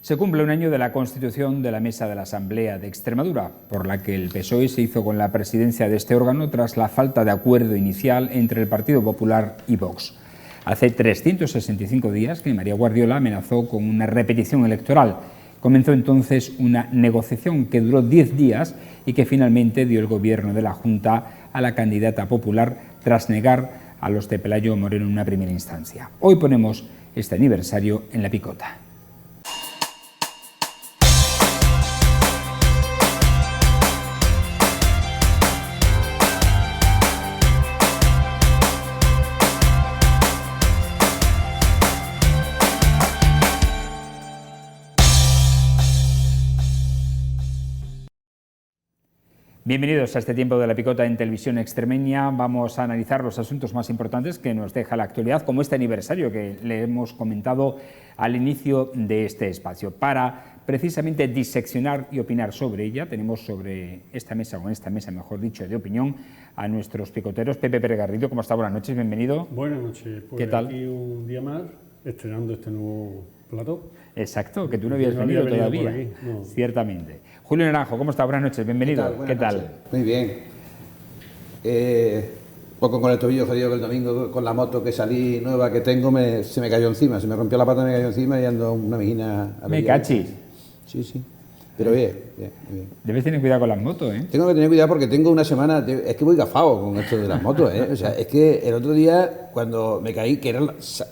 Se cumple un año de la constitución de la Mesa de la Asamblea de Extremadura, por la que el PSOE se hizo con la presidencia de este órgano tras la falta de acuerdo inicial entre el Partido Popular y Vox. Hace 365 días que María Guardiola amenazó con una repetición electoral. Comenzó entonces una negociación que duró 10 días y que finalmente dio el gobierno de la Junta a la candidata popular tras negar a los de Pelayo Moreno en una primera instancia. Hoy ponemos este aniversario en la picota. Bienvenidos a este tiempo de la picota en Televisión Extremeña. Vamos a analizar los asuntos más importantes que nos deja la actualidad, como este aniversario que le hemos comentado al inicio de este espacio. Para precisamente diseccionar y opinar sobre ella, tenemos sobre esta mesa, o en esta mesa, mejor dicho, de opinión, a nuestros picoteros. Pepe Pérez Garrido, ¿cómo está? Buenas noches, bienvenido. Buenas noches. Pues ¿qué tal? Aquí un día más, estrenando este nuevo plató. Exacto, que tú no habías venido todavía, no. Ciertamente. Julio Naranjo, ¿cómo está? Buenas noches, bienvenido. ¿Qué tal? Muy bien. Poco con el tobillo jodido que el domingo, con la moto que salí nueva que tengo, se me cayó encima, se me rompió la pata, me cayó encima y ando una mijina... Me cachis. Sí, sí. Pero bien. Debes tener cuidado con las motos, ¿eh? Tengo que tener cuidado porque tengo una semana... Es que voy gafado con esto de las motos, ¿eh? O sea, es que el otro día, cuando me caí, que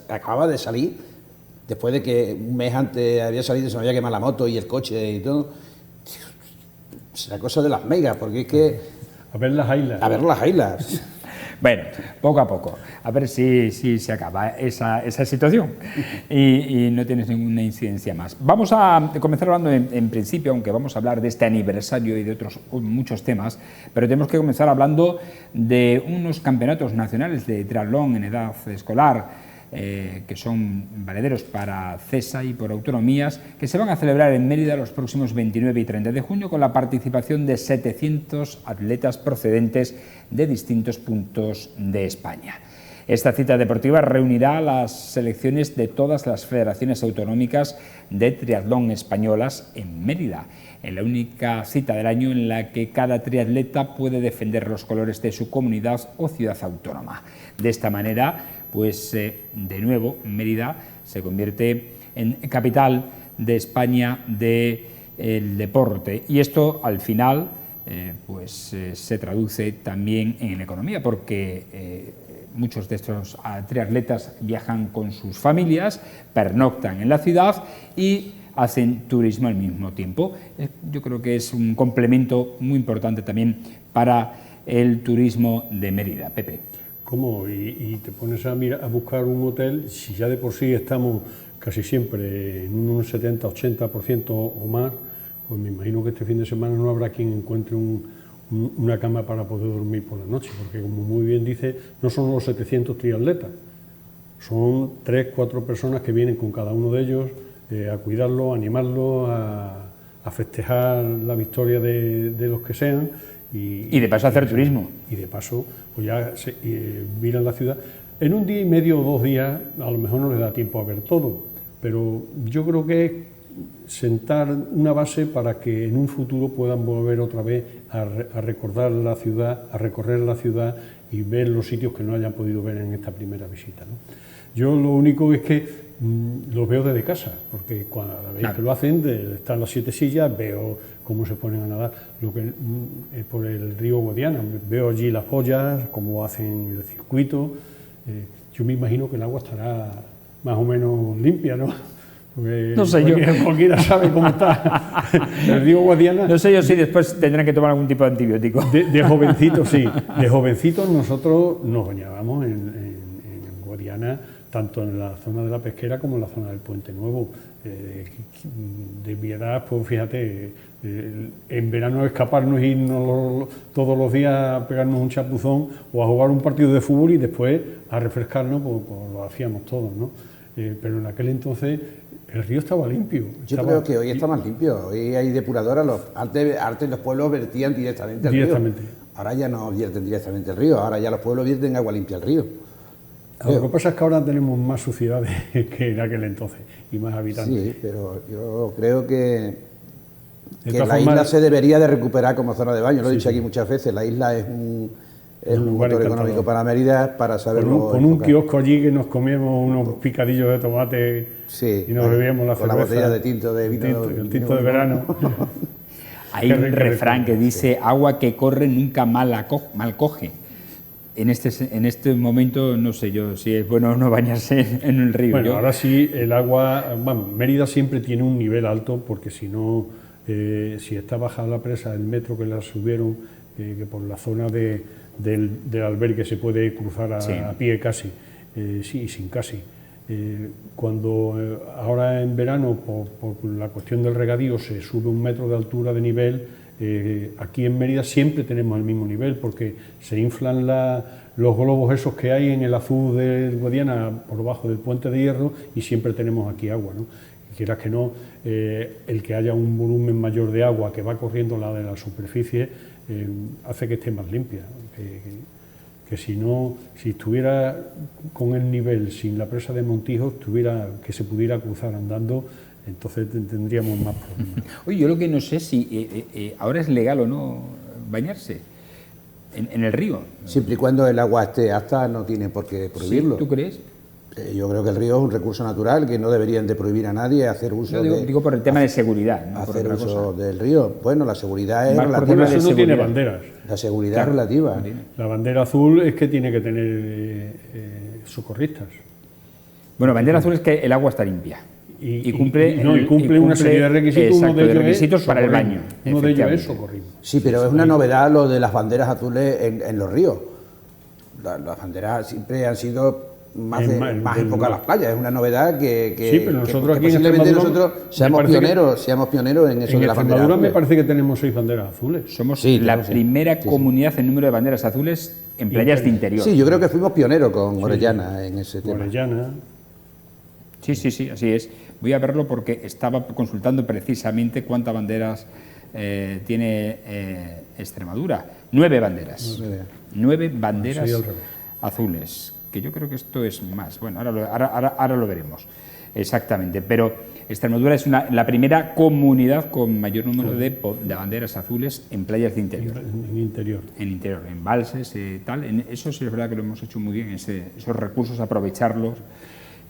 acababa de salir, después de que un mes antes había salido, se me había quemado la moto y el coche y todo... Es la cosa de las megas, porque es que... A ver las islas. A ver las islas. Bueno, poco a poco, a ver si se acaba esa situación y no tienes ninguna incidencia más. Vamos a comenzar hablando en principio, aunque vamos a hablar de este aniversario y de otros muchos temas, pero tenemos que comenzar hablando de unos campeonatos nacionales de triatlón en edad escolar, que son valederos para CESA y por autonomías, que se van a celebrar en Mérida los próximos 29 y 30 de junio con la participación de 700 atletas procedentes de distintos puntos de España. Esta cita deportiva reunirá a las selecciones de todas las federaciones autonómicas de triatlón españolas en Mérida, en la única cita del año en la que cada triatleta puede defender los colores de su comunidad o ciudad autónoma. De esta manera, pues de nuevo Mérida se convierte en capital de España del deporte, y esto al final se traduce también en economía, porque muchos de estos triatletas viajan con sus familias, pernoctan en la ciudad y hacen turismo al mismo tiempo. Yo creo que es un complemento muy importante también para el turismo de Mérida. Pepe. ¿Cómo? Y te pones a buscar un hotel, si ya de por sí estamos casi siempre en un 70-80% o más, pues me imagino que este fin de semana no habrá quien encuentre una cama para poder dormir por la noche, porque como muy bien dice, no son los 700 triatletas, son 3-4 personas que vienen con cada uno de ellos a cuidarlo, a animarlo, a festejar la victoria de los que sean. Y de paso hacer turismo. Y de paso, pues ya miran la ciudad. En un día y medio o 2 días, a lo mejor no les da tiempo a ver todo, pero yo creo que es sentar una base para que en un futuro puedan volver otra vez a recordar la ciudad, a recorrer la ciudad y ver los sitios que no hayan podido ver en esta primera visita, ¿no? Yo lo único es que los veo desde casa, porque cuando la vez que lo hacen, están las 7 sillas, veo cómo se ponen a nadar por el río Guadiana, veo allí las ollas, cómo hacen el circuito. Yo me imagino que el agua estará más o menos limpia, ¿no? Porque no sé cualquiera sabe cómo está el río Guadiana. No sé yo si después tendrán que tomar algún tipo de antibiótico. De jovencitos, sí. De jovencitos nosotros nos bañábamos en Guadiana, tanto en la zona de la Pesquera como en la zona del Puente Nuevo. De mi edad, pues fíjate, en verano escaparnos, irnos todos los días a pegarnos un chapuzón o a jugar un partido de fútbol y después a refrescarnos, pues lo hacíamos todos, ¿no? Pero en aquel entonces el río estaba limpio. Yo creo que hoy está más limpio, hoy hay depuradoras, antes los pueblos vertían directamente al río. Ahora ya no vierten directamente al río, ahora ya los pueblos vierten agua limpia al río. Lo que pasa es que ahora tenemos más suciedades que en aquel entonces y más habitantes. Sí, pero yo creo que De la todas isla formas, se debería de recuperar como zona de baño. Lo he Sí, dicho sí. aquí muchas veces. La isla es un lugar motor encantador. económico para Mérida, para saberlo con un enfocar. kiosco allí que nos comíamos unos picadillos de tomate Sí, y nos bebíamos la con cerveza. la botella de tinto de vino. El tinto de verano. Hay Qué un rico, refrán rico, que dice, agua que corre nunca mal coge. En este momento no sé yo si es bueno o no bañarse en el río. Bueno, Yo- ahora sí, el agua, vamos, Mérida siempre tiene un nivel alto porque si no, si está baja la presa, el metro que la subieron, que por la zona del albergue se puede cruzar Sí. a pie casi, sí, sin casi. Cuando ahora en verano, por la cuestión del regadío, se sube 1 metro de altura de nivel, aquí en Mérida siempre tenemos el mismo nivel porque se inflan los globos esos que hay en el azul del Guadiana por debajo del puente de hierro y siempre tenemos aquí agua, ¿no? Y quieras que no, el que haya un volumen mayor de agua que va corriendo la de la superficie hace que esté más limpia. Que si no, si estuviera con el nivel sin la presa de Montijo, que se pudiera cruzar andando, entonces tendríamos más problemas. Oye, yo lo que no sé si ahora es legal o no bañarse en el río. Siempre y cuando el agua esté apta, no tiene por qué prohibirlo. ¿Sí? ¿Tú crees? Yo creo que el río es un recurso natural que no deberían de prohibir a nadie hacer uso, Yo digo por el tema de seguridad, no por hacer otra uso cosa. del río. Bueno, la seguridad es Más por relativa. tema de Eso no tiene seguridad. banderas. La seguridad Claro, es relativa. no tiene. La bandera azul es que tiene que tener socorristas. Bueno, bandera azul es que el agua está limpia. Y cumple, y cumple una serie de requisitos. exacto, Uno de ellos es requisitos para el socorrismo. baño. Uno de ellos es efectivamente. socorrismo. Sí, pero es una novedad lo de las banderas azules en los ríos. Las banderas siempre han sido más enfocadas a las playas. Es una novedad que Sí, pero nosotros aquí en posiblemente Extremadura nosotros me seamos parece que- pioneros en eso En de las banderas Extremadura me azules. parece que tenemos 6 banderas azules. Somos Sí, la claro, sí. primera Sí, sí. comunidad en número de banderas azules en playas de interior. Sí, yo creo que fuimos pioneros con Orellana en ese tema. Orellana. Sí, así es. Voy a verlo porque estaba consultando precisamente cuántas banderas tiene Extremadura. 9 banderas. 9 banderas Sí, al revés. azules, que yo creo que esto es más. Bueno, ahora lo veremos exactamente. Pero Extremadura es la primera comunidad con mayor número de banderas azules en playas de interior. En interior. En interior, en embalses, tal. Eso sí es verdad que lo hemos hecho muy bien, esos recursos, aprovecharlos.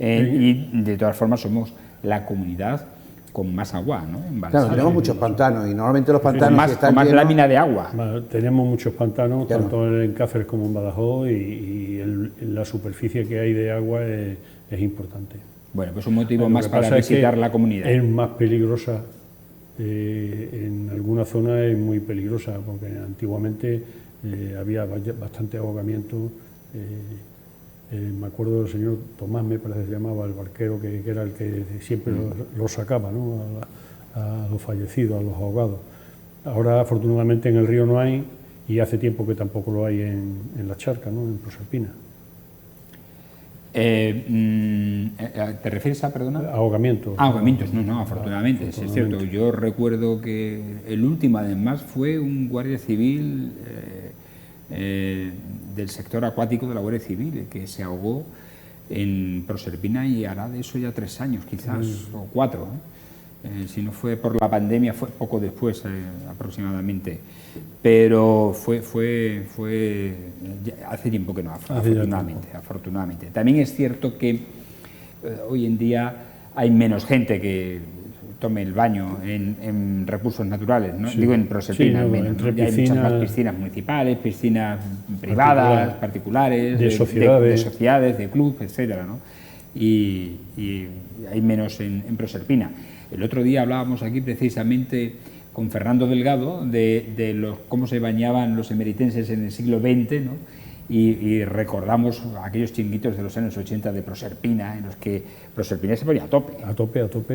Y de todas formas somos la comunidad con más agua, ¿no? Embalsada. Claro, tenemos muchos pantanos y normalmente los pantanos con más, si están con más llenos- lámina de agua. Tenemos muchos pantanos, Claro. tanto en Cáceres como en Badajoz, y la superficie que hay de agua es importante. Bueno, pues un motivo Lo más que para pasa es que visitar la comunidad. Es más peligrosa, en alguna zona es muy peligrosa, porque antiguamente había bastante ahogamiento. Me acuerdo del señor Tomás, me parece que se llamaba, el barquero, que era el que siempre lo sacaba, ¿no? a los fallecidos, a los ahogados. Ahora, afortunadamente, en el río no hay, y hace tiempo que tampoco lo hay en la charca, ¿no? En Proserpina. ¿Te refieres a, perdona? Ahogamiento. Ahogamientos, no, afortunadamente, sí es cierto. Yo recuerdo que el último, además, fue un guardia civil del sector acuático de la Guardia Civil, que se ahogó en Proserpina y hará de eso ya 3 años, quizás, o 4. Si no fue por la pandemia, fue poco después aproximadamente. Pero fue hace tiempo que no, afortunadamente. También es cierto que hoy en día hay menos gente que tome el baño en recursos naturales, ¿no? Sí. Digo en Proserpina, Sí, no, menos, ¿no? entre Ya hay muchas más piscinas- piscinas municipales, piscinas privadas, particulares, de sociedades. de sociedades, de clubes, etcétera, ¿no? Y hay menos en Proserpina. El otro día hablábamos aquí precisamente con Fernando Delgado de cómo se bañaban los emeritenses en el siglo XX, ¿no? Y recordamos aquellos chinguitos de los años 80 de Proserpina, en los que Proserpina se ponía a tope. A tope, a tope.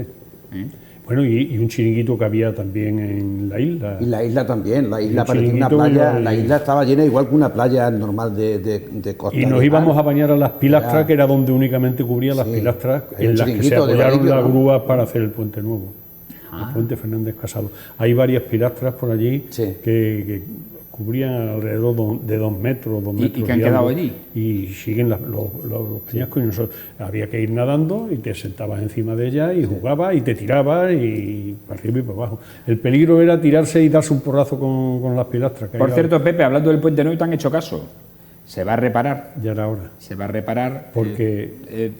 ¿eh? Bueno, y un chiringuito que había también en la isla. Y la isla también, la isla Un parecía una chiringuito playa, y- la isla estaba llena igual que una playa normal de costa. Y nos íbamos a bañar a las pilastras, Ya. que era donde únicamente cubría las Sí. pilastras, Hay un en las que se chiringuito de apoyaron Vadillo, las ¿no? grúas para hacer el puente nuevo. El puente Fernández Casado. Hay varias pilastras por allí Sí. que cubrían alrededor de 2 metros, 2 metros. ¿Y qué han quedado allí? Y siguen los peñascos, y nosotros había que ir nadando y te sentabas encima de ella y jugabas y te tirabas y para arriba y para abajo. El peligro era tirarse y darse un porrazo con las pilastras. Por cierto, Pepe, hablando del puente, no te han hecho caso. Se va a reparar. Ya era hora. Se va a reparar. Porque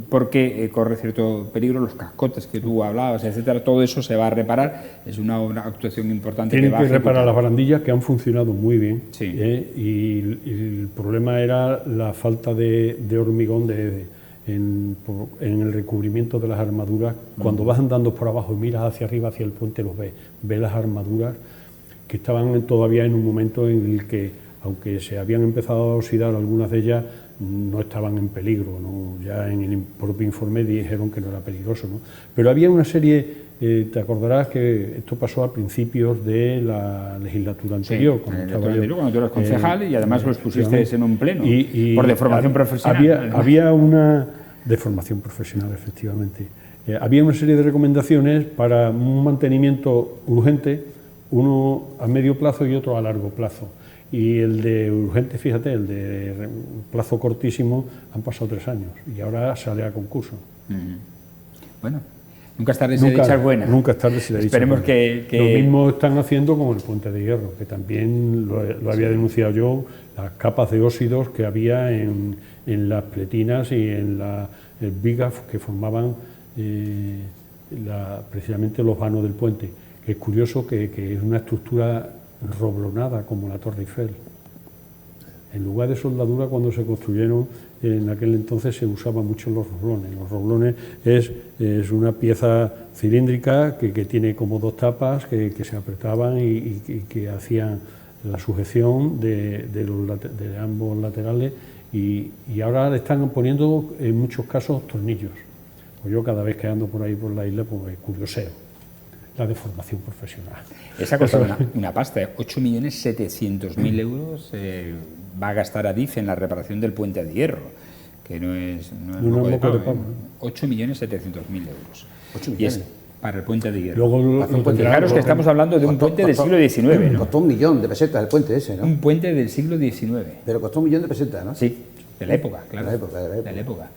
porque corre cierto peligro, los cascotes que tú hablabas, etcétera, todo eso se va a reparar. Es una actuación importante. Tienen que reparar las barandillas, que han funcionado muy bien. Sí. Y el problema era la falta de hormigón en el recubrimiento de las armaduras. Cuando vas andando por abajo y miras hacia arriba, hacia el puente, los ves las armaduras que estaban todavía en un momento en el que, aunque se habían empezado a oxidar algunas de ellas, no estaban en peligro, ¿no? Ya en el propio informe dijeron que no era peligroso, ¿no? Pero había una serie, te acordarás que esto pasó a principios de la legislatura anterior. Sí, cuando tú eras concejal y además lo expusiste en un pleno, por deformación profesional. Había una deformación profesional, efectivamente. Había una serie de recomendaciones para un mantenimiento urgente, uno a medio plazo y otro a largo plazo. Y el de urgente, fíjate, el de plazo cortísimo, han pasado 3 años y ahora sale a concurso. Bueno, nunca es tarde si la dicha es buena. Nunca es tarde si la dicha es buena. Esperemos que... Lo mismo están haciendo con el puente de hierro, que también lo había denunciado yo, las capas de óxidos que había en las pletinas y en las vigas que formaban precisamente los vanos del puente. Que es curioso que es una estructura roblonada como la Torre Eiffel. En lugar de soldadura, cuando se construyeron en aquel entonces se usaban mucho los roblones. Los roblones es una pieza cilíndrica que tiene como 2 tapas que se apretaban y que hacían la sujeción de ambos laterales y ahora le están poniendo en muchos casos tornillos. Pues yo cada vez que ando por ahí por la isla pues curioseo la deformación profesional. Esa cosa una pasta, 8.700.000 euros va a gastar Adif en la reparación del puente de hierro, que no es moco de pavo, 8.700.000 euros. 8 millones. Y es para el puente de hierro. Luego, fijaros que estamos hablando de un puente del siglo XIX, ¿no? Costó 1 millón de pesetas el puente ese, ¿no? Un puente del siglo XIX. Pero costó 1 millón de pesetas, ¿no? Sí, de la época, claro. De la época.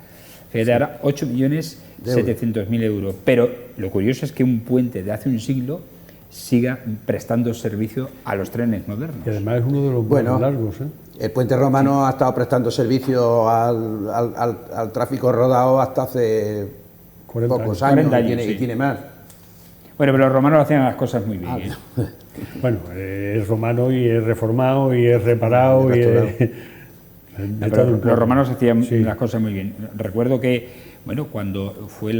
Fíjate, ahora 8.700.000 euros. Pero lo curioso es que un puente de hace un siglo siga prestando servicio a los trenes modernos. Y además es uno de los más largos. El puente romano ha estado prestando servicio al tráfico rodado hasta hace pocos años y tiene más. Bueno, pero los romanos hacían las cosas muy bien. Bueno, es romano y es reformado y es reparado y es... Pero los romanos hacían las cosas muy bien. Recuerdo que, bueno, cuando fue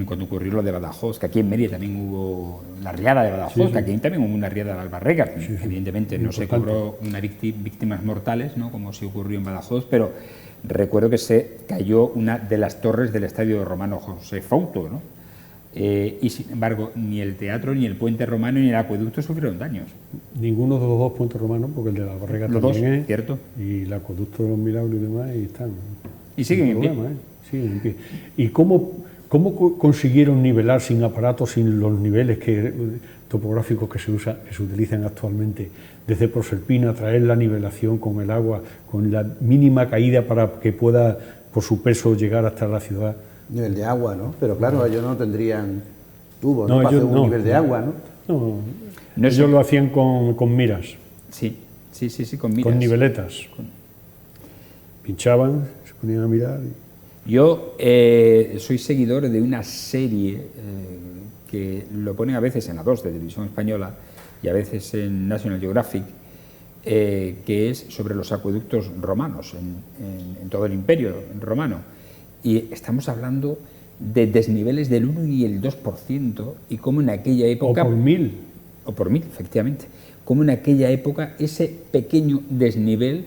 cuando ocurrió lo de Badajoz, que aquí en Mérida también hubo la riada de Badajoz, que aquí también hubo una riada de Albarrega, evidentemente no se cobró víctimas mortales, ¿no?, como se ocurrió en Badajoz, pero recuerdo que se cayó una de las torres del estadio romano José Fouto, ¿no? Y sin embargo, ni el teatro, ni el puente romano, ni el acueducto sufrieron daños. Ninguno de los 2 puentes romanos, porque el de la Albarrega los también dos, es, cierto. Y el acueducto de los Milagros y demás, y están. Y siguen en pie. Siguen en pie. ¿Y cómo consiguieron nivelar sin aparatos, sin los niveles topográficos que se utilizan actualmente? Desde Proserpina, traer la nivelación con el agua, con la mínima caída para que pueda, por su peso, llegar hasta la ciudad. Nivel de agua, ¿no? Pero claro, ellos no tendrían tubos, ¿no? Para hacer un nivel de agua, ¿no? Ellos lo hacían con miras. Sí, con miras. Con niveletas. Pinchaban, se ponían a mirar. Yo soy seguidor de una serie que lo ponen a veces en la 2 de Televisión Española y a veces en National Geographic, que es sobre los acueductos romanos en todo el Imperio romano. Y estamos hablando de desniveles del 1 y el 2%, y cómo en aquella época... O por 1000. O por 1000, efectivamente. Cómo en aquella época ese pequeño desnivel...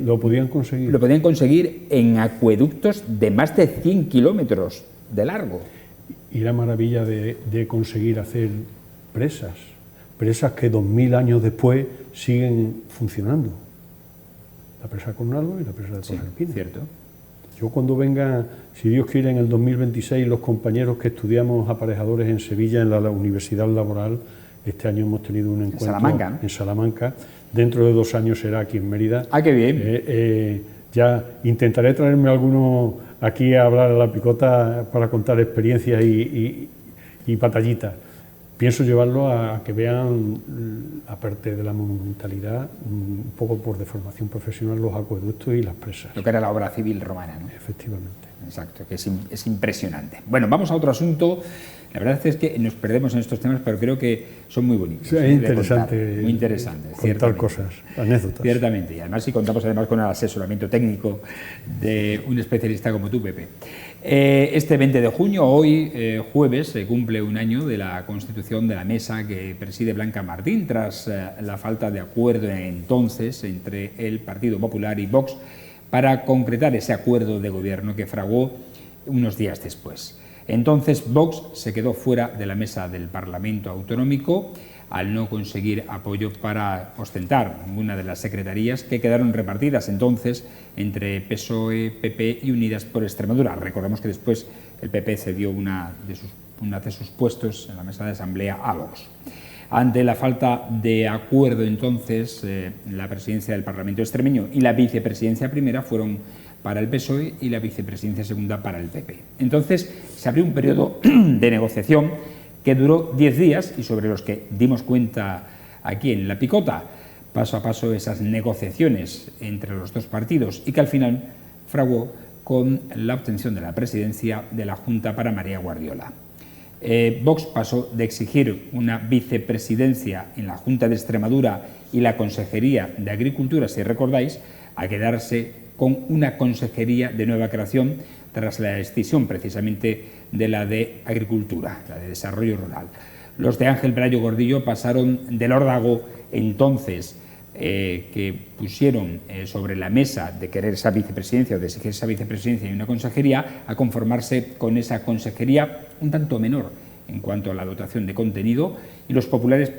lo podían conseguir. Lo podían conseguir en acueductos de más de 100 kilómetros de largo. Y la maravilla de conseguir hacer presas que 2000 años después siguen funcionando. La presa Cornalvo y la presa de Proserpina. Cierto. Yo cuando venga, si Dios quiere, en el 2026, los compañeros que estudiamos aparejadores en Sevilla, en la Universidad Laboral, Este año hemos tenido un encuentro Salamanca, ¿no? en Salamanca. Dentro de 2 años será aquí en Mérida. ¡Ah, qué bien! Ya intentaré traerme alguno aquí a hablar a la picota para contar experiencias y batallitas. Pienso llevarlo a que vean, aparte de la monumentalidad, un poco por deformación profesional, los acueductos y las presas. Lo que era la obra civil romana, ¿no? Efectivamente. Exacto, que es impresionante. Bueno, vamos a otro asunto. La verdad es que nos perdemos en estos temas, pero creo que son muy bonitos. Sí, es interesante. Contar, muy interesantes. Contar cosas, anécdotas. Ciertamente, y además si contamos además con el asesoramiento técnico de un especialista como tú, Pepe. Este 20 de junio, hoy jueves, se cumple un año de la constitución de la mesa que preside Blanca Martín, tras la falta de acuerdo entonces entre el Partido Popular y Vox para concretar ese acuerdo de gobierno que fraguó unos días después. Entonces Vox se quedó fuera de la mesa del Parlamento Autonómico al no conseguir apoyo para ostentar ninguna de las secretarías que quedaron repartidas entonces entre PSOE, PP y Unidas por Extremadura. Recordemos que después el PP cedió una de sus puestos en la mesa de asamblea a Vox. Ante la falta de acuerdo entonces, la presidencia del Parlamento extremeño y la vicepresidencia primera fueron para el PSOE y la vicepresidencia segunda para el PP. Entonces se abrió un periodo de negociación que duró 10 días y sobre los que dimos cuenta aquí en La Picota, paso a paso esas negociaciones entre los dos partidos y que al final fraguó con la obtención de la presidencia de la Junta para María Guardiola. Vox pasó de exigir una vicepresidencia en la Junta de Extremadura y la Consejería de Agricultura, si recordáis, a quedarse con una consejería de nueva creación tras la escisión precisamente de la de Agricultura, la de Desarrollo Rural. Los de Ángel Pelayo Gordillo pasaron del órdago entonces que pusieron sobre la mesa de querer esa vicepresidencia o de exigir esa vicepresidencia y una consejería a conformarse con esa consejería un tanto menor en cuanto a la dotación de contenido, y los populares,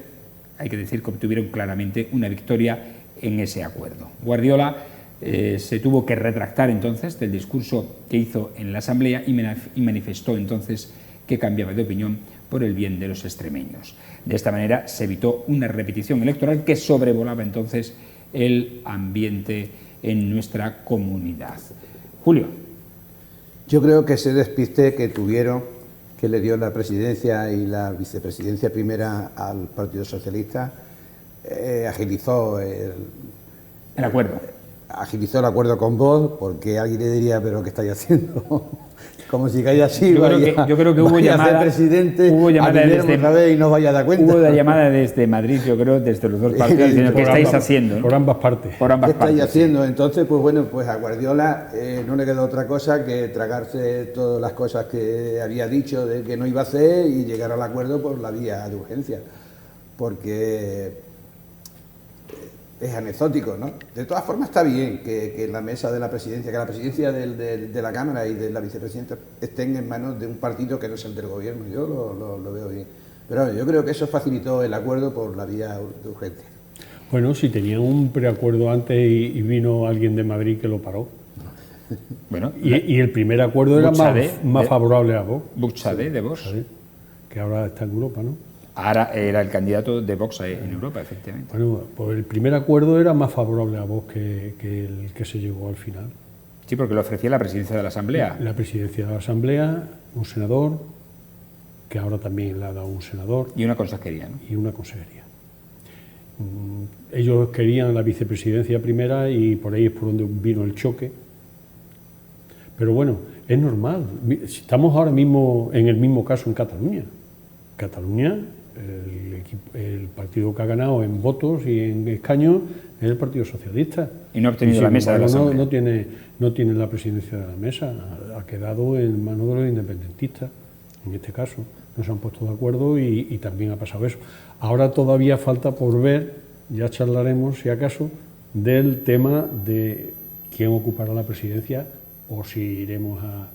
hay que decir que obtuvieron claramente una victoria en ese acuerdo. Guardiola se tuvo que retractar entonces del discurso que hizo en la Asamblea y manifestó entonces que cambiaba de opinión por el bien de los extremeños. De esta manera se evitó una repetición electoral que sobrevolaba entonces el ambiente en nuestra comunidad. Julio. Yo creo que ese despiste que tuvieron, que le dio la presidencia y la vicepresidencia primera al Partido Socialista, agilizó el acuerdo. Agilizó el acuerdo con Vox, porque alguien le diría, pero ¿qué estáis haciendo? Como si caiga así, yo creo que hubo llamada, presidente, hubo llamada desde otra vez y no vaya a dar cuenta. Hubo la llamada desde Madrid, yo creo, desde los dos partidos, diciendo ¿qué estáis haciendo? ¿No? Por ambas partes. Por ambas ¿Qué estáis partes, haciendo? Sí. Entonces, pues bueno, pues a Guardiola no le quedó otra cosa que tragarse todas las cosas que había dicho de que no iba a hacer y llegar al acuerdo por la vía de urgencia, porque es anecdótico, ¿no? De todas formas está bien que la mesa de la presidencia, que la presidencia de la Cámara y de la vicepresidenta estén en manos de un partido que no es el del gobierno. Yo lo veo bien. Pero yo creo que eso facilitó el acuerdo por la vía de urgencia. Bueno, si tenían un preacuerdo antes y vino alguien de Madrid que lo paró. Bueno, y el primer acuerdo era más favorable a Vox. Buxade, de Vox. Que ahora está en Europa, ¿no? Ahora era el candidato de Vox en Europa, efectivamente. Bueno, pues el primer acuerdo era más favorable a Vox que el que se llegó al final. Sí, porque le ofrecía la presidencia de la Asamblea. La presidencia de la Asamblea, un senador, que ahora también le ha dado un senador. Y una consejería, ¿no? Y una consejería. Ellos querían la vicepresidencia primera y por ahí es por donde vino el choque. Pero bueno, es normal. Estamos ahora mismo en el mismo caso en Cataluña. Cataluña, el partido que ha ganado en votos y en escaños es el Partido Socialista. Y no ha obtenido la mesa de la Asamblea. No tiene la presidencia de la mesa, ha quedado en manos de los independentistas, en este caso. No se han puesto de acuerdo y también ha pasado eso. Ahora todavía falta por ver, ya charlaremos si acaso, del tema de quién ocupará la presidencia o si iremos a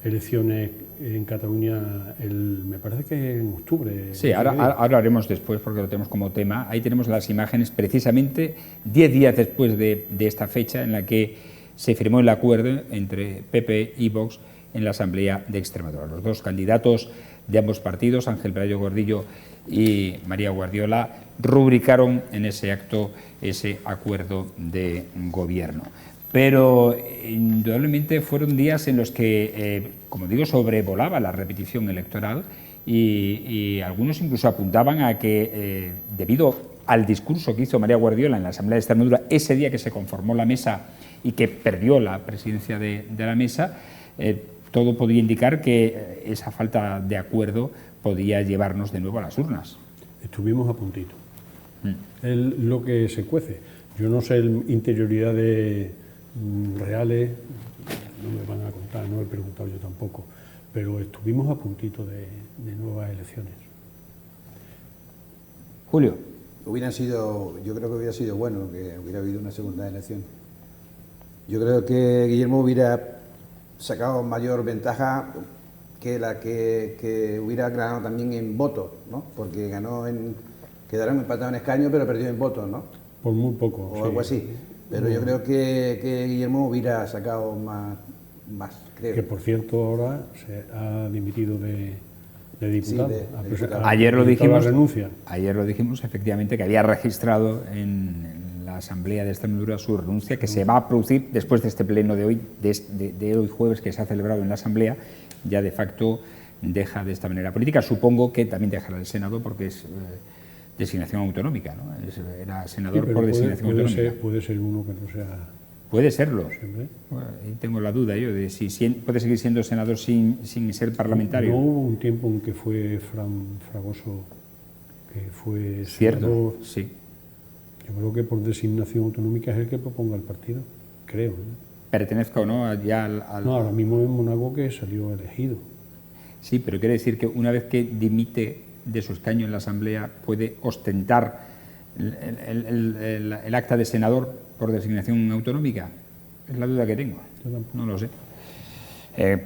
elecciones en Cataluña, me parece que en octubre. Sí, ahora haremos después porque lo tenemos como tema. Ahí tenemos las imágenes precisamente 10 días después de esta fecha en la que se firmó el acuerdo entre PP y Vox en la Asamblea de Extremadura. Los dos candidatos de ambos partidos, Ángel Pelayo Gordillo y María Guardiola, rubricaron en ese acto ese acuerdo de gobierno. Pero indudablemente fueron días en los que, como digo, sobrevolaba la repetición electoral y algunos incluso apuntaban a que, debido al discurso que hizo María Guardiola en la Asamblea de Extremadura, ese día que se conformó la mesa y que perdió la presidencia de la mesa, todo podía indicar que esa falta de acuerdo podía llevarnos de nuevo a las urnas. Estuvimos a puntito. Es lo que se cuece. Yo no sé interioridades reales, no me van a contar, no he preguntado yo tampoco, pero estuvimos a puntito de nuevas elecciones. Julio. Yo creo que hubiera sido bueno que hubiera habido una segunda elección. Yo creo que Guillermo hubiera sacado mayor ventaja que la que hubiera ganado también en votos, ¿no? Porque quedaron empatados en escaños, pero perdió en votos, ¿no? Por muy poco. O algo así. Pero yo creo que Guillermo hubiera sacado más, creo. Que por cierto ahora se ha dimitido de diputado. Sí, de diputado. Ayer lo dijimos efectivamente que había registrado en la Asamblea de Extremadura su renuncia, que se va a producir después de este pleno de hoy, de hoy jueves, que se ha celebrado en la Asamblea. Ya de facto deja de esta manera política. Supongo que también dejará el Senado porque es designación autonómica, ¿no? Era senador por designación autonómica. Puede ser uno que no sea... Puede serlo. Bueno, ahí tengo la duda yo de si puede seguir siendo senador sin ser parlamentario. No hubo un tiempo en que fue Fragoso, que fue Cierto, senador. sí. Yo creo que por designación autonómica es el que proponga el partido, creo. Pertenezca o no ya al... No, ahora mismo en Monago que salió elegido. Sí, pero quiere decir que una vez que dimite de su escaño en la Asamblea puede ostentar el acta de senador por designación autonómica. Es la duda que tengo. No lo sé.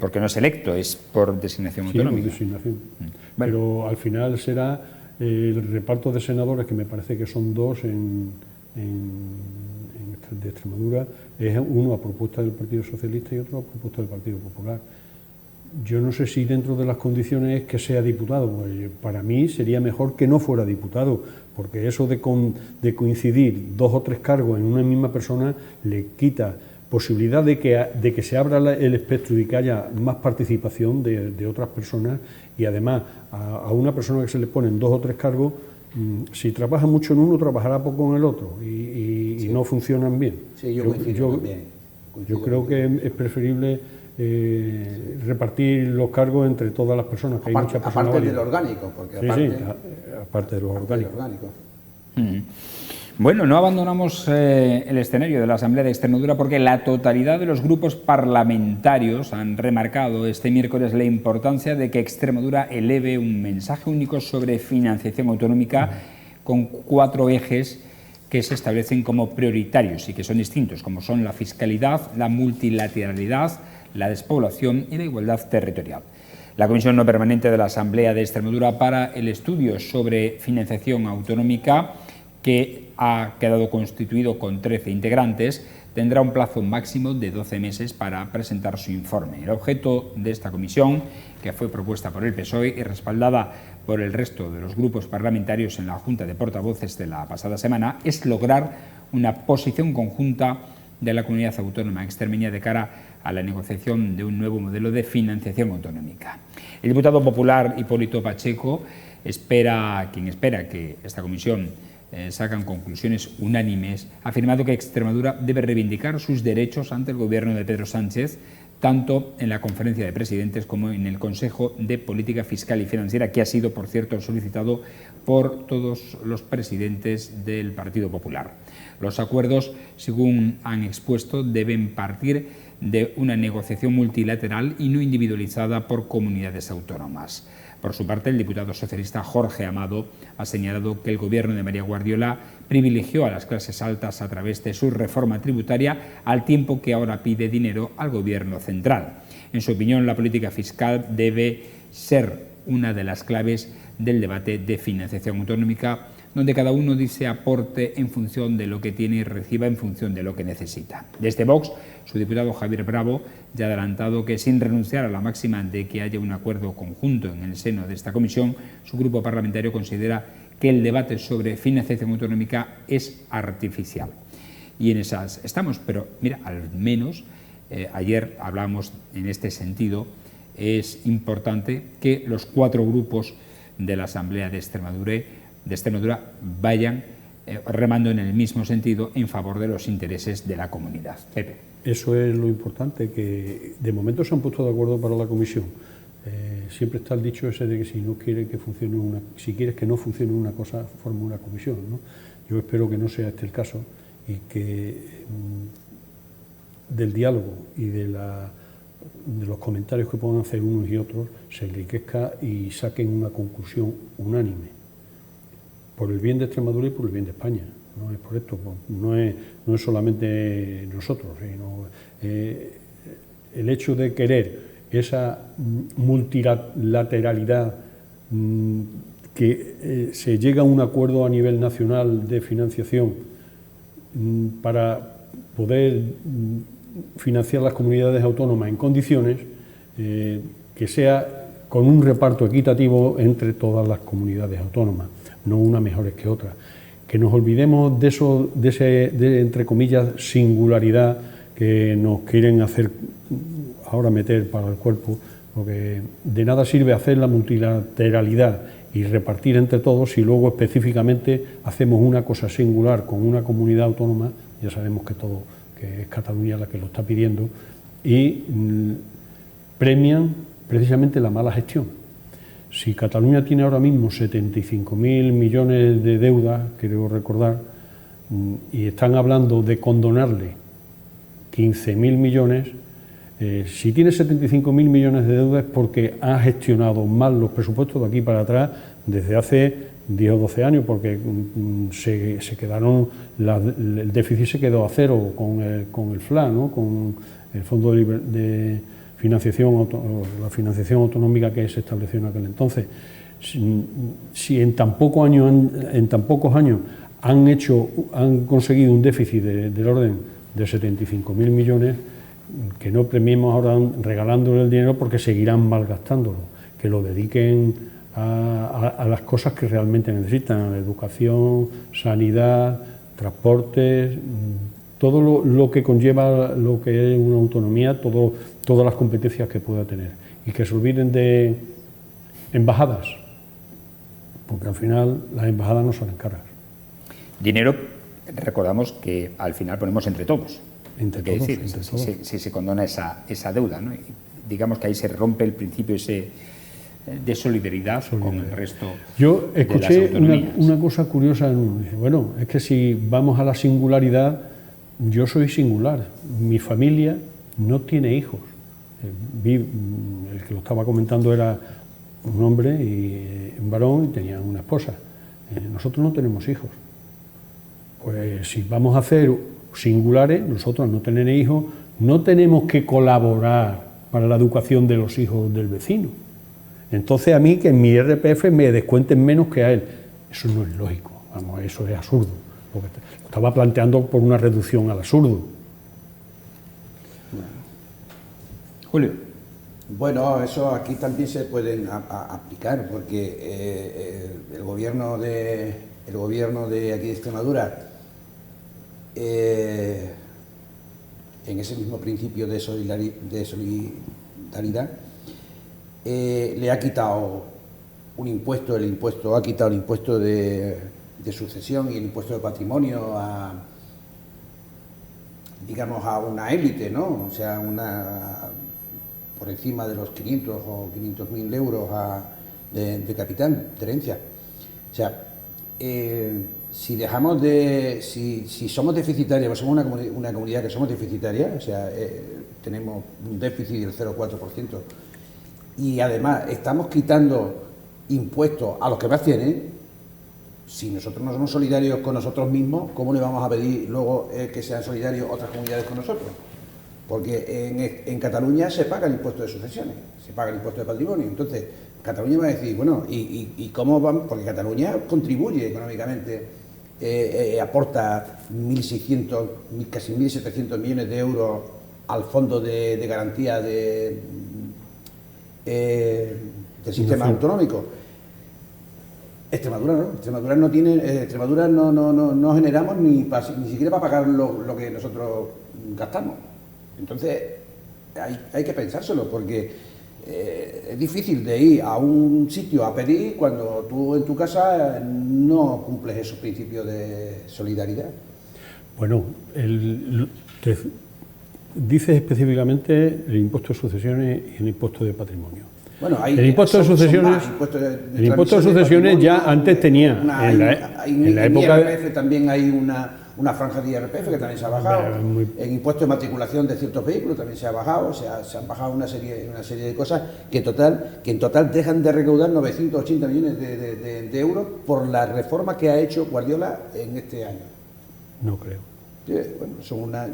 Porque no es electo, es por designación autonómica. Por designación. Bueno. Pero al final será el reparto de senadores, que me parece que son dos de Extremadura, es uno a propuesta del Partido Socialista y otro a propuesta del Partido Popular. Yo no sé si dentro de las condiciones es que sea diputado. Pues para mí sería mejor que no fuera diputado, porque eso de coincidir 2 o 3 cargos en una misma persona le quita posibilidad de que se abra el espectro y que haya más participación de otras personas, y además a una persona que se le ponen 2 o 3 cargos, si trabaja mucho en uno, trabajará poco en el otro y no funcionan bien. Sí, yo creo que es preferible repartir los cargos entre todas las personas, que hay muchas personas. Aparte del orgánico, porque aparte de los orgánicos. Bueno, no abandonamos el escenario de la Asamblea de Extremadura porque la totalidad de los grupos parlamentarios han remarcado este miércoles la importancia de que Extremadura eleve un mensaje único sobre financiación autonómica con 4 ejes que se establecen como prioritarios y que son distintos, como son la fiscalidad, la multilateralidad, la despoblación y la igualdad territorial. La Comisión No Permanente de la Asamblea de Extremadura para el estudio sobre financiación autonómica, que ha quedado constituido con 13 integrantes, tendrá un plazo máximo de 12 meses para presentar su informe. El objeto de esta comisión, que fue propuesta por el PSOE y respaldada por el resto de los grupos parlamentarios en la Junta de Portavoces de la pasada semana, es lograr una posición conjunta de la comunidad autónoma extremeña de cara a la negociación de un nuevo modelo de financiación autonómica. El diputado popular Hipólito Pacheco espera que esta comisión sacan conclusiones unánimes, ha afirmado que Extremadura debe reivindicar sus derechos ante el gobierno de Pedro Sánchez, tanto en la conferencia de presidentes como en el Consejo de Política Fiscal y Financiera, que ha sido, por cierto, solicitado por todos los presidentes del Partido Popular. Los acuerdos, según han expuesto, deben partir de una negociación multilateral y no individualizada por comunidades autónomas. Por su parte, el diputado socialista Jorge Amado ha señalado que el gobierno de María Guardiola privilegió a las clases altas a través de su reforma tributaria, al tiempo que ahora pide dinero al gobierno central. En su opinión, la política fiscal debe ser una de las claves del debate de financiación autonómica, donde cada uno dice aporte en función de lo que tiene y reciba en función de lo que necesita. Desde Vox, su diputado Javier Bravo ya ha adelantado que, sin renunciar a la máxima de que haya un acuerdo conjunto en el seno de esta comisión, su grupo parlamentario considera que el debate sobre financiación autonómica es artificial. Y en esas estamos, pero mira, al menos ayer hablábamos en este sentido. Es importante que los 4 grupos de la Asamblea de Extremadura vayan remando en el mismo sentido en favor de los intereses de la comunidad. Pepe. Eso es lo importante, que de momento se han puesto de acuerdo para la comisión. Siempre está el dicho ese de que si quieres que no funcione una cosa, forma una comisión, ¿no? Yo espero que no sea este el caso y que del diálogo y de los comentarios que puedan hacer unos y otros se enriquezca y saquen una conclusión unánime, por el bien de Extremadura y por el bien de España. No es por esto, no es solamente nosotros, sino el hecho de querer esa multilateralidad, que se llega a un acuerdo a nivel nacional de financiación para poder financiar las comunidades autónomas en condiciones que sea con un reparto equitativo entre todas las comunidades autónomas, no unas mejores que otras. Que nos olvidemos de eso, de entre comillas, singularidad que nos quieren hacer ahora meter para el cuerpo, porque de nada sirve hacer la multilateralidad y repartir entre todos si luego específicamente hacemos una cosa singular con una comunidad autónoma. Ya sabemos que es Cataluña la que lo está pidiendo, y premian precisamente la mala gestión. Si Cataluña tiene ahora mismo 75.000 millones de deuda, creo recordar, y están hablando de condonarle 15.000 millones, si tiene 75.000 millones de deuda es porque ha gestionado mal los presupuestos de aquí para atrás desde hace 10 o 12 años, porque se quedaron, el déficit se quedó a cero con el FLA, ¿no? Con el Fondo de Financiación, la financiación autonómica que se estableció en aquel entonces. Si en tan pocos años han conseguido un déficit del orden de 75.000 millones, que no premiemos ahora regalándole el dinero, porque seguirán malgastándolo, que lo dediquen a las cosas que realmente necesitan: educación, sanidad, transportes, todo lo que conlleva lo que es una autonomía, todas las competencias que pueda tener, y que se olviden de embajadas, porque al final las embajadas no salen caras. Dinero, recordamos que al final ponemos entre todos. Entre todos, decir, entre todos. Si se condona esa deuda, ¿no? Y digamos que ahí se rompe el principio de solidaridad con el resto. Yo escuché de las autonomías. una cosa curiosa. Bueno, es que si vamos a la singularidad, yo soy singular. Mi familia no tiene hijos. El que lo estaba comentando era un hombre y un varón, y tenía una esposa. Nosotros no tenemos hijos. Pues si vamos a hacer singulares, nosotros no tener hijos, no tenemos que colaborar para la educación de los hijos del vecino. Entonces a mí que en mi IRPF me descuenten menos que a él. Eso no es lógico, vamos, eso es absurdo. Lo estaba planteando por una reducción al absurdo. Julio. Bueno, eso aquí también se pueden aplicar, porque el gobierno de aquí de Extremadura, en ese mismo principio de solidaridad, le ha quitado un impuesto, ha quitado el impuesto de sucesión y el impuesto de patrimonio digamos, a una élite, ¿no? O sea, por encima de los 500 o 500.000 euros de capital, de herencia. O sea, si somos deficitarios, pues somos una comunidad que somos deficitarias, o sea, tenemos un déficit del 0,4%, y además estamos quitando impuestos a los que más tienen. Si nosotros no somos solidarios con nosotros mismos, ¿cómo le vamos a pedir luego que sean solidarios otras comunidades con nosotros? Porque en Cataluña se paga el impuesto de sucesiones, se paga el impuesto de patrimonio. Entonces, Cataluña va a decir, bueno, ¿y cómo van? Porque Cataluña contribuye económicamente, aporta 1.600, casi 1.700 millones de euros al fondo de garantía del sistema autonómico. Extremadura no tiene, Extremadura no generamos ni siquiera para pagar lo que nosotros gastamos. Entonces hay que pensárselo, porque es difícil de ir a un sitio a pedir cuando tú en tu casa no cumples esos principios de solidaridad. Bueno, dices específicamente el impuesto de sucesiones y el impuesto de patrimonio. Bueno, el impuesto de sucesiones, el impuesto de sucesiones ya antes tenía, en la época de IRPF también hay una franja de IRPF que también se ha bajado. En impuesto de matriculación de ciertos vehículos también se ha bajado, se han bajado una serie de cosas que en total dejan de recaudar 980 millones de euros por la reforma que ha hecho Guardiola en este año. No creo. Bueno,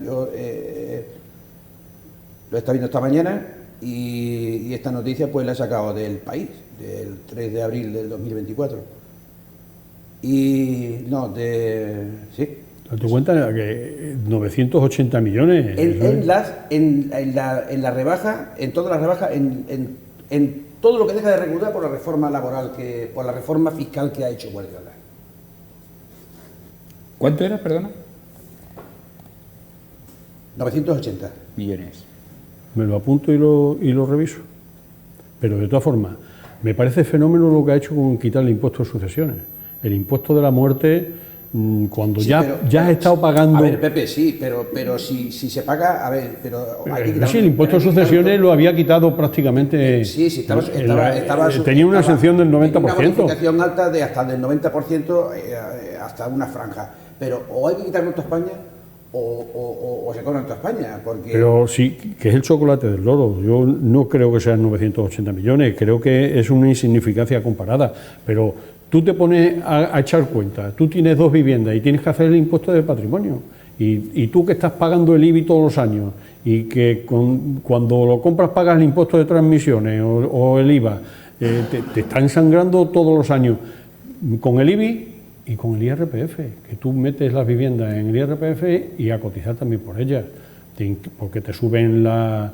yo lo he estado viendo esta mañana. Y esta noticia pues la he sacado del País, del 3 de abril del 2024. Sí. ¿Te cuenta que 980 millones? En la rebaja, en todas las rebajas, en todo lo que deja de recaudar por la reforma laboral, por la reforma fiscal que ha hecho Guardiola. ¿Cuánto era, perdona? 980 millones. Me lo apunto y lo reviso. Pero de todas formas, me parece fenómeno lo que ha hecho con quitar el impuesto de sucesiones. El impuesto de la muerte, cuando sí, ya has estado pagando... A ver, Pepe, sí, pero si se paga... A ver, pero... Sí, el impuesto de sucesiones lo había quitado prácticamente... Sí, estaba tenía una exención del 90%. Una bonificación alta de hasta del 90%, hasta una franja. Pero o hay que quitarlo en España... O se cobra en toda España, porque... Pero sí, que es el chocolate del loro. Yo no creo que sean 980 millones, creo que es una insignificancia comparada, pero tú te pones a echar cuenta, tú tienes 2 viviendas y tienes que hacer el impuesto de patrimonio, y tú que estás pagando el IBI todos los años, y que cuando lo compras pagas el impuesto de transmisiones o el IVA, te está ensangrando todos los años con el IBI y con el IRPF, que tú metes las viviendas en el IRPF y a cotizar también por ellas, porque te suben la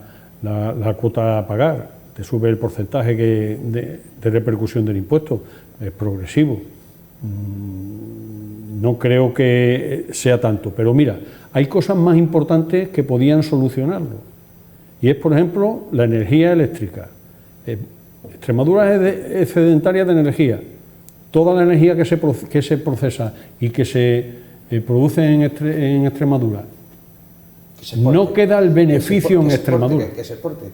cuota a pagar, te sube el porcentaje de repercusión del impuesto, es progresivo. No creo que sea tanto, pero mira, hay cosas más importantes que podían solucionarlo, y es, por ejemplo, la energía eléctrica. Extremadura es excedentaria de energía. Toda la energía que se procesa y que se produce en Extremadura, no queda el beneficio en Extremadura. Que se exporte.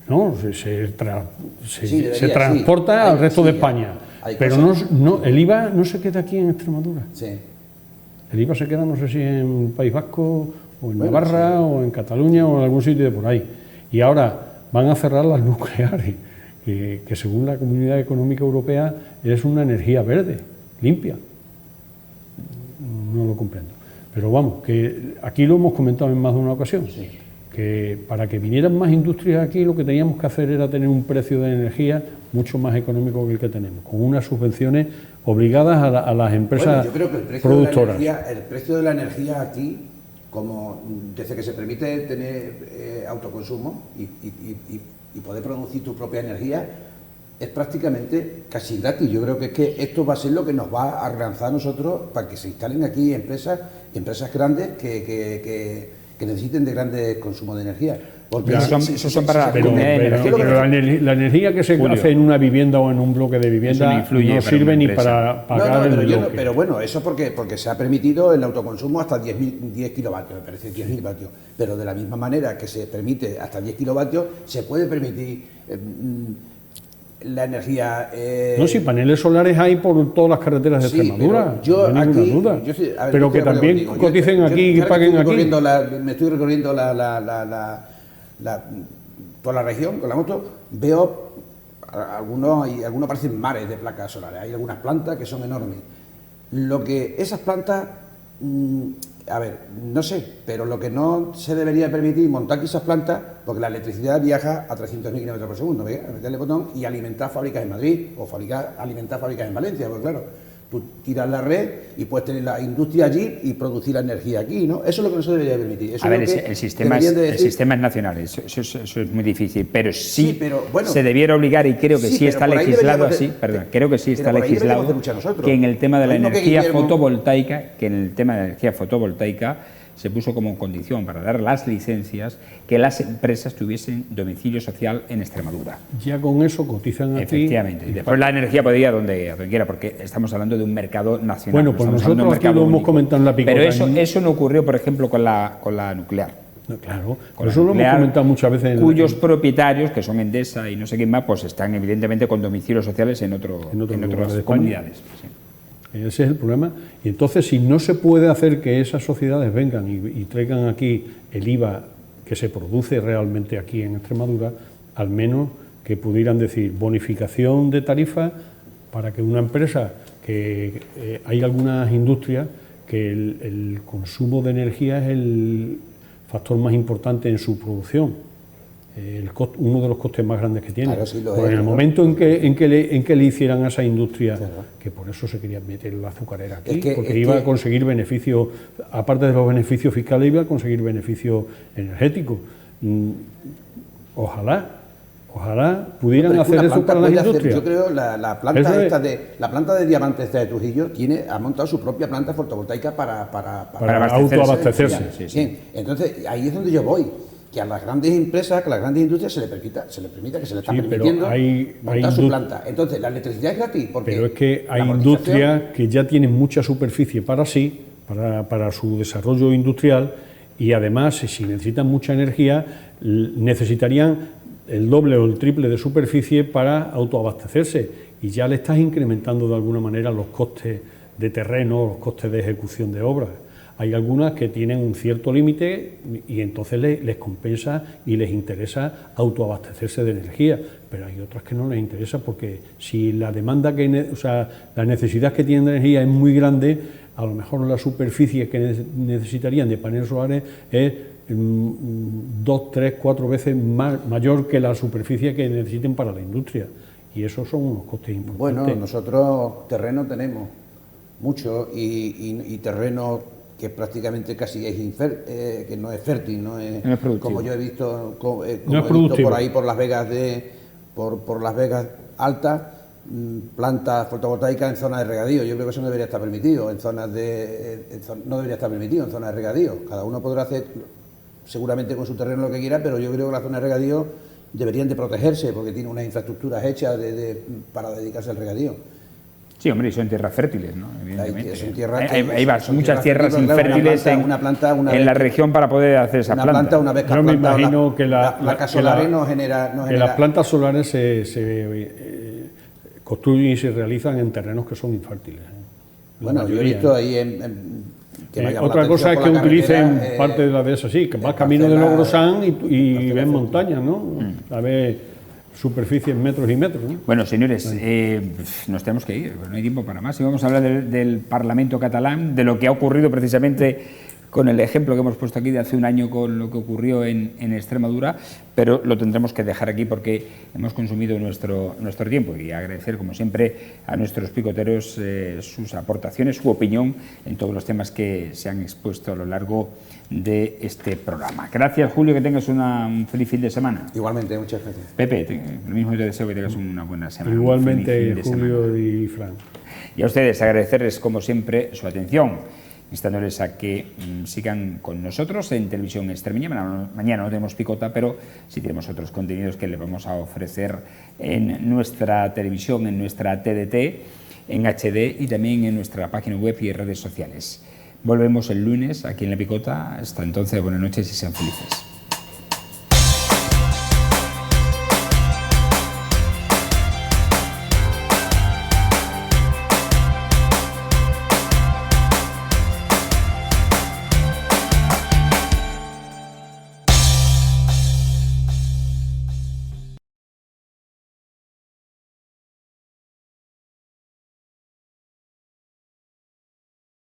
No, se transporta al resto de España. Pero el IVA no se queda aquí en Extremadura. Sí. El IVA se queda, no sé si en País Vasco, o en Navarra, o en Cataluña, o en algún sitio de por ahí. Y ahora van a cerrar las nucleares, que según la Comunidad Económica Europea es una energía verde, limpia. No lo comprendo. Pero vamos, que aquí lo hemos comentado en más de una ocasión, sí, que para que vinieran más industrias aquí lo que teníamos que hacer era tener un precio de energía mucho más económico que el que tenemos, con unas subvenciones obligadas a las empresas productoras. El precio de la energía aquí, como desde que se permite tener autoconsumo y poder producir tu propia energía, es prácticamente casi gratis. Yo creo que es que esto va a ser lo que nos va a relanzar a nosotros para que se instalen aquí empresas grandes que necesiten de grandes consumos de energía. Porque eso son para pero la energía que se hace en una vivienda o en un bloque de vivienda no sirve ni para pagar el bloque. Pero bueno, eso porque se ha permitido el autoconsumo hasta 10 kilovatios, me parece 10.000 vatios. Pero de la misma manera que se permite hasta 10 kilovatios, se puede permitir la energía... No, si paneles solares hay por todas las carreteras de Extremadura, no hay ninguna duda. Pero que también coticen aquí y paguen aquí. Me estoy recorriendo toda la región con la moto, veo algunos parecen mares de placas solares, hay algunas plantas que son enormes. Lo que esas plantas A ver, no sé, pero lo que no se debería permitir montar aquí esas plantas, porque la electricidad viaja a 300.000 kilómetros por segundo, ¿ves? Meterle botón y alimentar fábricas en Madrid o alimentar fábricas en Valencia, porque claro, tú tiras la red y puedes tener la industria allí y producir la energía aquí, ¿no? Eso es lo que no se debería permitir. Eso a ver, es lo que el sistema es nacional, eso es muy difícil, pero sí, pero, bueno, se debiera obligar, y creo que sí está legislado así, creo que sí está legislado, que en el tema de la energía fotovoltaica, se puso como condición para dar las licencias que las empresas tuviesen domicilio social en Extremadura. Ya con eso cotizan aquí. Efectivamente. Y después la energía podía ir a donde quiera, porque estamos hablando de un mercado nacional. Bueno, pues nosotros aquí lo hemos comentado en la picota. Pero eso no ocurrió, por ejemplo, con la nuclear. No, claro, con eso lo hemos comentado muchas veces. Cuyos propietarios, que son Endesa y no sé quién más, pues están evidentemente con domicilios sociales en otras comunidades. Sí. Ese es el problema. Y entonces, si no se puede hacer que esas sociedades vengan y traigan aquí el IVA que se produce realmente aquí en Extremadura, al menos que pudieran decir bonificación de tarifa para que una empresa, que hay algunas industrias que el consumo de energía es el factor más importante en su producción. Uno de los costes más grandes que tiene. Claro, sí en el momento en que le hicieran a esa industria, que por eso se quería meter la azucarera aquí, porque iba a conseguir beneficios, aparte de los beneficios fiscales, iba a conseguir beneficios energéticos. Ojalá pudieran hacer eso para las industrias. Yo creo la planta de diamantes de Trujillo ha montado su propia planta fotovoltaica para autoabastecerse. Sí. Entonces, ahí es donde yo voy. Que a las grandes empresas, que a las grandes industrias se les permita que se les está permitiendo montar su planta. Entonces, la electricidad es gratis. Pero es que hay industrias que ya tienen mucha superficie para sí, para su desarrollo industrial, y además, si necesitan mucha energía, necesitarían el doble o el triple de superficie para autoabastecerse, y ya le estás incrementando de alguna manera los costes de terreno, los costes de ejecución de obras. Hay algunas que tienen un cierto límite y entonces les compensa y les interesa autoabastecerse de energía, pero hay otras que no les interesa, porque si la demanda la necesidad que tienen de energía es muy grande, a lo mejor la superficie que necesitarían de paneles solares es 2, 3, 4 veces mayor que la superficie que necesiten para la industria, y esos son unos costes importantes. Bueno, nosotros terreno tenemos mucho y terreno que prácticamente casi es que no es fértil, no es como yo he visto, por ahí por Las Vegas por Las Vegas altas, plantas fotovoltaicas en zonas de regadío. Yo creo que eso no debería estar permitido no debería estar permitido en zonas de regadío. Cada uno podrá hacer seguramente con su terreno lo que quiera, pero yo creo que las zonas de regadío deberían de protegerse porque tienen unas infraestructuras hechas para dedicarse al regadío. Sí, hombre, y son tierras fértiles, ¿no? Evidentemente. Hay muchas tierras infértiles en la región para poder hacer esa planta. Una vez que yo me imagino que las plantas solares se construyen y se realizan en terrenos que son infértiles. Bueno, yo he visto ahí otra cosa es que utilicen parte de la de esas, sí, que vas camino de Logrosán y ves montañas, ¿no? A ver superficies metros y metros, ¿no? Bueno, señores, nos tenemos que ir, no hay tiempo para más. Y vamos a hablar del Parlamento catalán, de lo que ha ocurrido precisamente con el ejemplo que hemos puesto aquí de hace un año con lo que ocurrió en Extremadura, pero lo tendremos que dejar aquí porque hemos consumido nuestro tiempo, y agradecer, como siempre, a nuestros picoteros sus aportaciones, su opinión en todos los temas que se han expuesto a lo largo de este programa. Gracias, Julio, que tengas un feliz fin de semana. Igualmente, muchas gracias. Pepe, lo mismo te deseo, que tengas una buena semana. Igualmente, Julio y Fran. Y a ustedes agradecerles, como siempre, su atención, instándoles a que sigan con nosotros en Televisión Extremeña. Mañana no tenemos picota, pero sí tenemos otros contenidos que les vamos a ofrecer en nuestra televisión, en nuestra TDT, en HD y también en nuestra página web y redes sociales. Volvemos el lunes aquí en La Picota. Hasta entonces, buenas noches y sean felices.